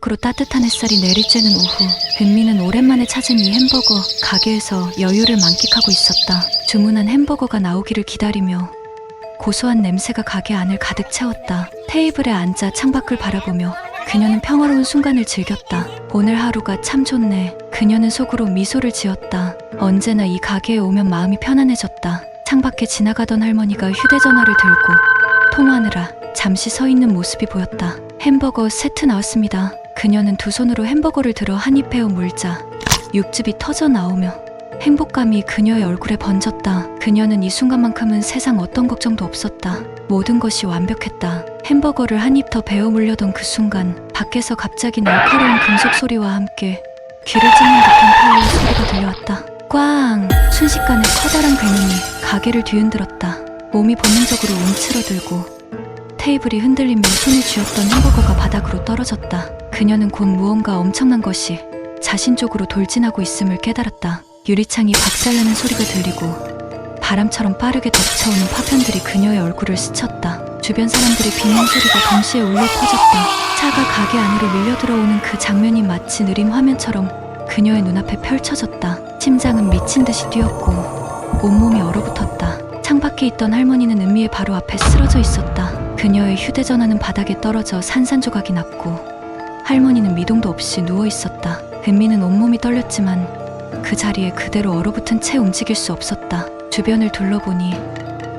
밖으로 따뜻한 햇살이 내리쬐는 오후, 은미는 오랜만에 찾은 이 햄버거 가게에서 여유를 만끽하고 있었다. 주문한 햄버거가 나오기를 기다리며 고소한 냄새가 가게 안을 가득 채웠다. 테이블에 앉아 창밖을 바라보며 그녀는 평화로운 순간을 즐겼다. 오늘 하루가 참 좋네. 그녀는 속으로 미소를 지었다. 언제나 이 가게에 오면 마음이 편안해졌다. 창밖에 지나가던 할머니가 휴대전화를 들고 통화하느라 잠시 서 있는 모습이 보였다. 햄버거 세트 나왔습니다. 그녀는 두 손으로 햄버거를 들어 한 입 베어 물자 육즙이 터져 나오며 행복감이 그녀의 얼굴에 번졌다. 그녀는 이 순간만큼은 세상 어떤 걱정도 없었다. 모든 것이 완벽했다. 햄버거를 한 입 더 베어 물려던 그 순간 밖에서 갑자기 날카로운 금속 소리와 함께 귀를 찢는 듯한 타이어 소리가 들려왔다. 꽝! 순식간에 커다란 괴물이 가게를 뒤흔들었다. 몸이 본능적으로 움츠러들고 테이블이 흔들리며 손에 쥐었던 햄버거가 바닥으로 떨어졌다. 그녀는 곧 무언가 엄청난 것이 자신 쪽으로 돌진하고 있음을 깨달았다. 유리창이 박살나는 소리가 들리고 바람처럼 빠르게 덮쳐오는 파편들이 그녀의 얼굴을 스쳤다. 주변 사람들의 비명 소리가 동시에 울려 퍼졌다. 차가 가게 안으로 밀려 들어오는 그 장면이 마치 느린 화면처럼 그녀의 눈앞에 펼쳐졌다. 심장은 미친 듯이 뛰었고 온몸이 얼어붙었다. 창밖에 있던 할머니는 은미의 바로 앞에 쓰러져 있었다. 그녀의 휴대전화는 바닥에 떨어져 산산조각이 났고 할머니는 미동도 없이 누워 있었다. 은미는 온몸이 떨렸지만 그 자리에 그대로 얼어붙은 채 움직일 수 없었다. 주변을 둘러보니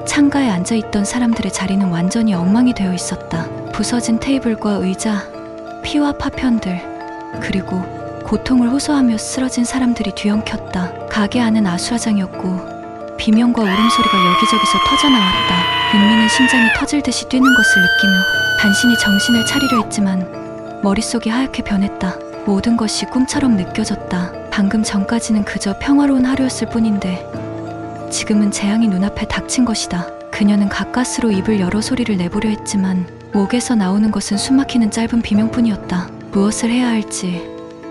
창가에 앉아있던 사람들의 자리는 완전히 엉망이 되어 있었다. 부서진 테이블과 의자, 피와 파편들, 그리고 고통을 호소하며 쓰러진 사람들이 뒤엉켰다. 가게 안은 아수라장이었고 비명과 울음소리가 여기저기서 터져나왔다. 은미는 심장이 터질 듯이 뛰는 것을 느끼며 간신히 정신을 차리려 했지만 머릿속이 하얗게 변했다. 모든 것이 꿈처럼 느껴졌다. 방금 전까지는 그저 평화로운 하루였을 뿐인데 지금은 재앙이 눈앞에 닥친 것이다. 그녀는 가까스로 입을 열어 소리를 내보려 했지만 목에서 나오는 것은 숨막히는 짧은 비명뿐이었다. 무엇을 해야 할지,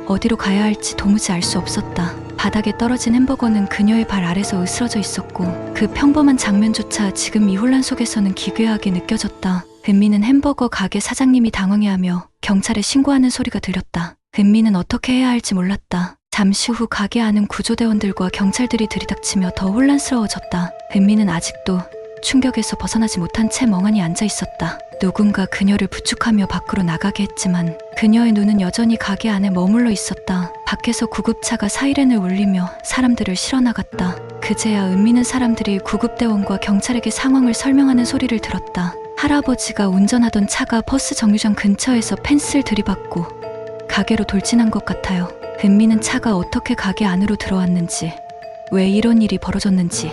어디로 가야 할지 도무지 알 수 없었다. 바닥에 떨어진 햄버거는 그녀의 발 아래서 으스러져 있었고 그 평범한 장면조차 지금 이 혼란 속에서는 기괴하게 느껴졌다. 은미는 햄버거 가게 사장님이 당황해하며 경찰에 신고하는 소리가 들렸다. 은미는 어떻게 해야 할지 몰랐다. 잠시 후 가게 안은 구조대원들과 경찰들이 들이닥치며 더 혼란스러워졌다. 은미는 아직도 충격에서 벗어나지 못한 채 멍하니 앉아 있었다. 누군가 그녀를 부축하며 밖으로 나가게 했지만 그녀의 눈은 여전히 가게 안에 머물러 있었다. 밖에서 구급차가 사이렌을 울리며 사람들을 실어나갔다. 그제야 은미는 사람들이 구급대원과 경찰에게 상황을 설명하는 소리를 들었다. 할아버지가 운전하던 차가 버스 정류장 근처에서 펜스를 들이받고 가게로 돌진한 것 같아요. 은미는 차가 어떻게 가게 안으로 들어왔는지, 왜 이런 일이 벌어졌는지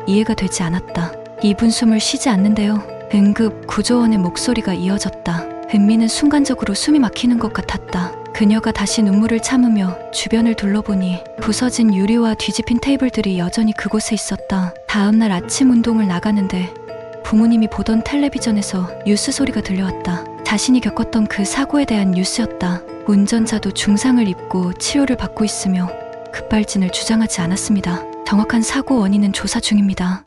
이해가 되지 않았다. 입은 숨을 쉬지 않는데요. 응급 구조원의 목소리가 이어졌다. 은미는 순간적으로 숨이 막히는 것 같았다. 그녀가 다시 눈물을 참으며 주변을 둘러보니 부서진 유리와 뒤집힌 테이블들이 여전히 그곳에 있었다. 다음날 아침 운동을 나가는데 부모님이 보던 텔레비전에서 뉴스 소리가 들려왔다. 자신이 겪었던 그 사고에 대한 뉴스였다. 운전자도 중상을 입고 치료를 받고 있으며 급발진을 주장하지 않았습니다. 정확한 사고 원인은 조사 중입니다.